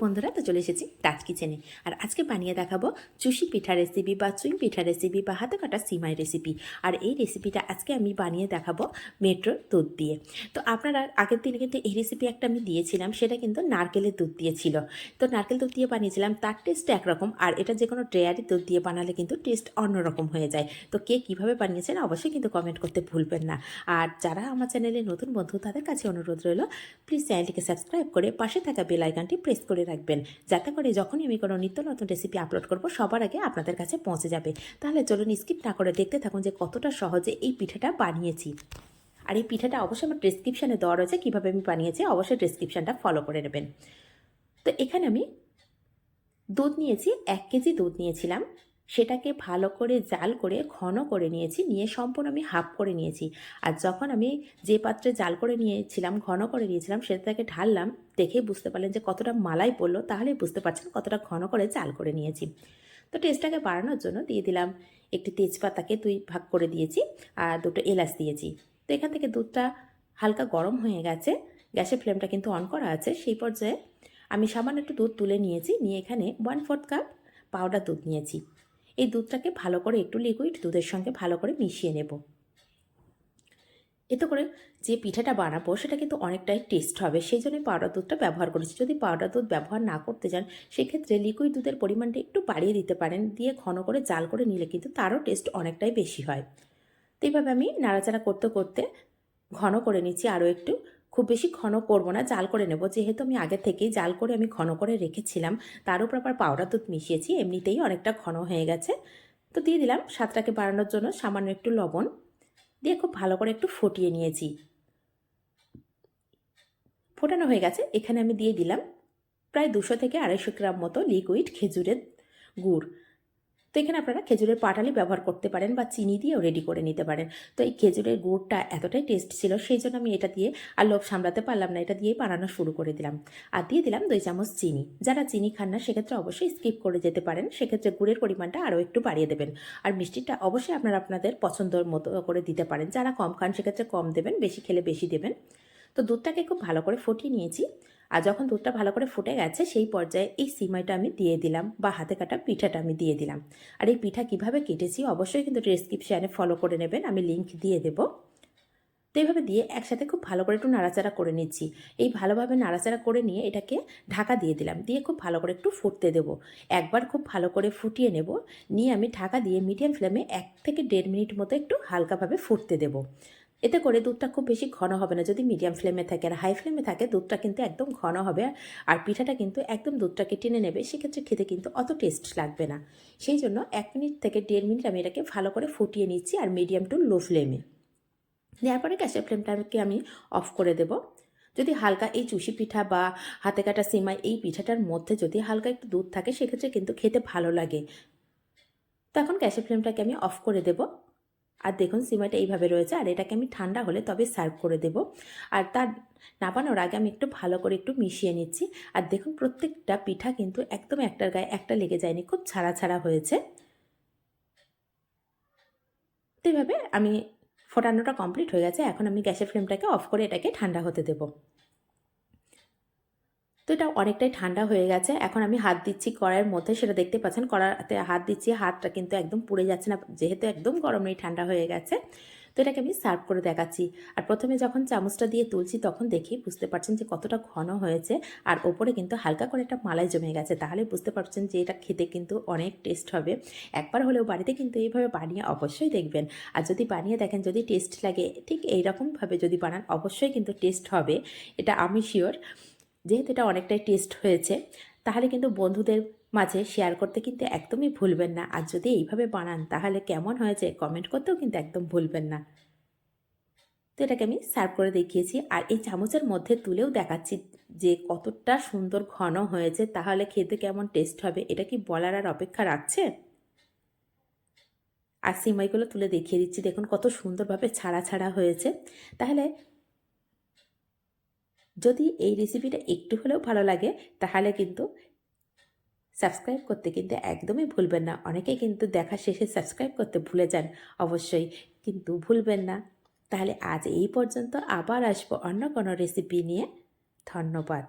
বন্ধুরা, তো চলে এসেছি রাজ কিচেনে। আর আজকে বানিয়ে দেখাবো চুষি পিঠা রেসিপি বা চুই পিঠা রেসিপি বা হাতে কাটা সিমাই রেসিপি। আর এই রেসিপিটা আজকে আমি বানিয়ে দেখাবো মেট্রোর দুধ দিয়ে। তো আপনারা আগের দিনে কিন্তু এই রেসিপি একটা আমি দিয়েছিলাম, সেটা কিন্তু নারকেলের দুধ দিয়ে ছিল। তো নারকেল দুধ দিয়ে বানিয়েছিলাম, তার টেস্ট একরকম, আর এটা যে কোনো ড্রেয়ারি দুধ দিয়ে বানালে কিন্তু টেস্ট অন্যরকম হয়ে যায়। তো কে কীভাবে বানিয়েছেন অবশ্যই কিন্তু কমেন্ট করতে ভুলবেন না। আর যারা আমার চ্যানেলে নতুন বন্ধু, তাদের কাছে অনুরোধ রইল, প্লিজ চ্যানেলটিকে সাবস্ক্রাইব করে পাশে থাকা বেল আইকনটি প্রেস করে রাখবেন, যাতে করে যখনই আমি কোনো নিত্য নতুন রেসিপি আপলোড করব সবার আগে আপনাদের কাছে পৌঁছে যাবে। তাহলে চলুন স্কিপ না করে দেখতে থাকুন যে কতটা সহজে এই পিঠাটা বানিয়েছি। আর এই পিঠাটা অবশ্যই আমার ডেসক্রিপশানে দেওয়া রয়েছে, কীভাবে আমি বানিয়েছি, অবশ্যই ডেসক্রিপশানটা ফলো করে নেবেন। তো এখানে আমি দুধ নিয়েছি, 1 কেজি দুধ নিয়েছিলাম। সেটাকে ভালো করে জাল করে ঘন করে নিয়েছি, নিয়ে সম্পূর্ণ আমি হাফ করে নিয়েছি। আর যখন আমি যে পাত্রে জাল করে নিয়েছিলাম, ঘন করে নিয়েছিলাম, সেটাকে ঢাললাম, দেখেই বুঝতে পারলেন যে কতটা মালাই পড়লো, তাহলেই বুঝতে পারছেন কতটা ঘন করে জাল করে নিয়েছি। তো টেস্টটাকে বাড়ানোর জন্য দিয়ে দিলাম একটি তেজপাতাকে 2 ভাগ করে দিয়েছি, আর 2টো এলাচ দিয়েছি। তো এখান থেকে দুধটা হালকা গরম হয়ে গেছে, গ্যাসের ফ্লেমটা কিন্তু অন করা আছে। সেই পর্যায়ে আমি সামান্য একটু দুধ তুলে নিয়েছি, নিয়ে এখানে 1/4 কাপ পাউডার দুধ নিয়েছি। এই দুধটাকে ভালো করে একটু লিকুইড দুধের সঙ্গে ভালো করে মিশিয়ে নেব। এতে করে যে পিঠাটা বানাবো সেটা কিন্তু অনেকটাই টেস্ট হবে, সেই জন্যই পাউডার দুধটা ব্যবহার করেছি। যদি পাউডার দুধ ব্যবহার না করতে চান, সেক্ষেত্রে লিকুইড দুধের পরিমাণটা একটু বাড়িয়ে দিতে পারেন, দিয়ে ঘন করে জাল করে নিলে কিন্তু তারও টেস্ট অনেকটাই বেশি হয়। তো এইভাবে আমি নাড়াচাড়া করতে করতে ঘন করে নিচ্ছি আরও একটু। খুব বেশি ঘন করব না, জাল করে নেব, যেহেতু আমি আগে থেকেই জাল করে আমি ঘন করে রেখেছিলাম, তার উপর আবার পাউডার দুধ মিশিয়েছি, এমনিতেই অনেকটা ঘন হয়ে গেছে। তো দিয়ে দিলাম স্বাদটাকে বাড়ানোর জন্য সামান্য একটু লবণ, দিয়ে খুব ভালো করে একটু ফুটিয়ে নিয়েছি। ফোটানো হয়ে গেছে, এখানে আমি দিয়ে দিলাম প্রায় 200 থেকে 250 গ্রাম মতো লিকুইড খেজুরের গুড়। তো এখানে আপনারা খেজুরের পাটালি ব্যবহার করতে পারেন বা চিনি দিয়েও রেডি করে নিতে পারেন। তো এই খেজুরের গুড়টা এতটাই টেস্ট ছিল, সেই জন্য আমি এটা দিয়ে আর লোভ সামলাতে পারলাম না, এটা দিয়েই বানানো শুরু করে দিলাম। আর দিয়ে দিলাম 2 চামচ চিনি। যারা চিনি খান না সেক্ষেত্রে অবশ্যই স্কিপ করে যেতে পারেন, সেক্ষেত্রে গুড়ের পরিমাণটা আরও একটু বাড়িয়ে দেবেন। আর মিষ্টিটা অবশ্যই আপনারা আপনাদের পছন্দের মতো করে দিতে পারেন, যারা কম খান সেক্ষেত্রে কম দেবেন, বেশি খেলে বেশি দেবেন। তো দুধটাকে খুব ভালো করে ফুটিয়ে নিয়েছি। আর যখন দুধটা ভালো করে ফুটে গেছে, সেই পর্যায়ে এই সিমাইটা আমি দিয়ে দিলাম বা হাতে কাটা পিঠাটা আমি দিয়ে দিলাম। আর এই পিঠা কিভাবে কেটেছি অবশ্যই কিন্তু ডেসক্রিপশানে ফলো করে নেবেন, আমি লিঙ্ক দিয়ে দেবো। তো এইভাবে দিয়ে একসাথে খুব ভালো করে একটু নাড়াচাড়া করে নিচ্ছি। এই ভালোভাবে নাড়াচাড়া করে নিয়ে এটাকে ঢাকা দিয়ে দিলাম, দিয়ে খুব ভালো করে একটু ফুটতে দেবো। একবার খুব ভালো করে ফুটিয়ে নেব, নিয়ে আমি ঢাকা দিয়ে মিডিয়াম ফ্লেমে 1 থেকে 1.5 মিনিট মতো একটু হালকাভাবে ফুটতে দেবো। এতে করে দুধটা খুব বেশি ঘন হবে না, যদি মিডিয়াম ফ্লেমে থাকে। আর হাই ফ্লেমে থাকে দুধটা কিন্তু একদম ঘন হবে, আর পিঠাটা কিন্তু একদম দুধটাকে টেনে নেবে, সেক্ষেত্রে খেতে কিন্তু অত টেস্ট লাগবে না। সেই জন্য 1 মিনিট থেকে 1.5 মিনিট আমি এটাকে ভালো করে ফুটিয়ে নিচ্ছি, আর মিডিয়াম টু লো ফ্লেমে। দেওয়ার পরে গ্যাসের ফ্লেমটাকে আমি অফ করে দেব। যদি হালকা এই চুষি পিঠা বা হাতে কাটা সিমাই এই পিঠাটার মধ্যে যদি হালকা একটু দুধ থাকে, সেক্ষেত্রে কিন্তু খেতে ভালো লাগে। তো এখন গ্যাসের ফ্লেমটাকে আমি অফ করে দেব। আর দেখুন সিমাইটা এইভাবে রয়েছে, আর এটাকে আমি ঠান্ডা হলে তবে সার্ভ করে দেব। আর তার নামানোর আগে আমি একটু ভালো করে একটু মিশিয়ে নিচ্ছি। আর দেখুন প্রত্যেকটা পিঠা কিন্তু একদম একটার গায়ে একটা লেগে যায়নি, খুব ছাড়া ছাড়া হয়েছে। তো এইভাবে আমি ফোটানোটা কমপ্লিট হয়ে গেছে। এখন আমি গ্যাসের ফ্লেমটাকে অফ করে এটাকে ঠান্ডা হতে দেব। তো এটা অনেকটাই ঠান্ডা হয়ে গেছে। এখন আমি হাত দিচ্ছি কড়াইয়ের মধ্যে, সেটা দেখতে পাচ্ছেন কড়াতে হাত দিচ্ছি, হাতটা কিন্তু একদম পুড়ে যাচ্ছে না, যেহেতু একদম গরম নেই, ঠান্ডা হয়ে গেছে। তো এটাকে আমি সার্ভ করে দেখাচ্ছি। আর প্রথমে যখন চামচটা দিয়ে তুলছি তখন দেখেই বুঝতে পারছেন যে কতটা ঘন হয়েছে, আর ওপরে কিন্তু হালকা করে একটা মালাই জমে গেছে, তাহলে বুঝতে পারছেন যে এটা খেতে কিন্তু অনেক টেস্ট হবে। একবার হলেও বাড়িতে কিন্তু এইভাবে বানিয়ে অবশ্যই দেখবেন। আর যদি বানিয়ে দেখেন যদি টেস্ট লাগে, ঠিক এইরকমভাবে যদি বানান অবশ্যই কিন্তু টেস্ট হবে, এটা আমি শিওর। যেহেতু এটা অনেকটাই টেস্ট হয়েছে, তাহলে কিন্তু বন্ধুদের মাঝে শেয়ার করতে কিন্তু একদমই ভুলবেন না। আর যদি এইভাবে বানান তাহলে কেমন হয়েছে কমেন্ট করতেও কিন্তু একদম ভুলবেন না। তো এটাকে আমি সার্ভ করে দেখিয়েছি, আর এই চামচের মধ্যে তুলেও দেখাচ্ছি যে কতটা সুন্দর ঘন হয়েছে, তাহলে খেতে কেমন টেস্ট হবে এটা কি বলার আর অপেক্ষা রাখছে। আর সিমাইগুলো তুলে দেখিয়ে দিচ্ছি, দেখুন কত সুন্দরভাবে ছাড়া ছাড়া হয়েছে। তাহলে যদি এই রেসিপিটা একটু হলেও ভালো লাগে, তাহলে কিন্তু সাবস্ক্রাইব করতে কিন্তু একদমই ভুলবেন না। অনেকেই কিন্তু দেখা শেষে সাবস্ক্রাইব করতে ভুলে যান, অবশ্যই কিন্তু ভুলবেন না। তাহলে আজ এই পর্যন্ত, আবার আসবো অন্য কোনো রেসিপি নিয়ে। ধন্যবাদ।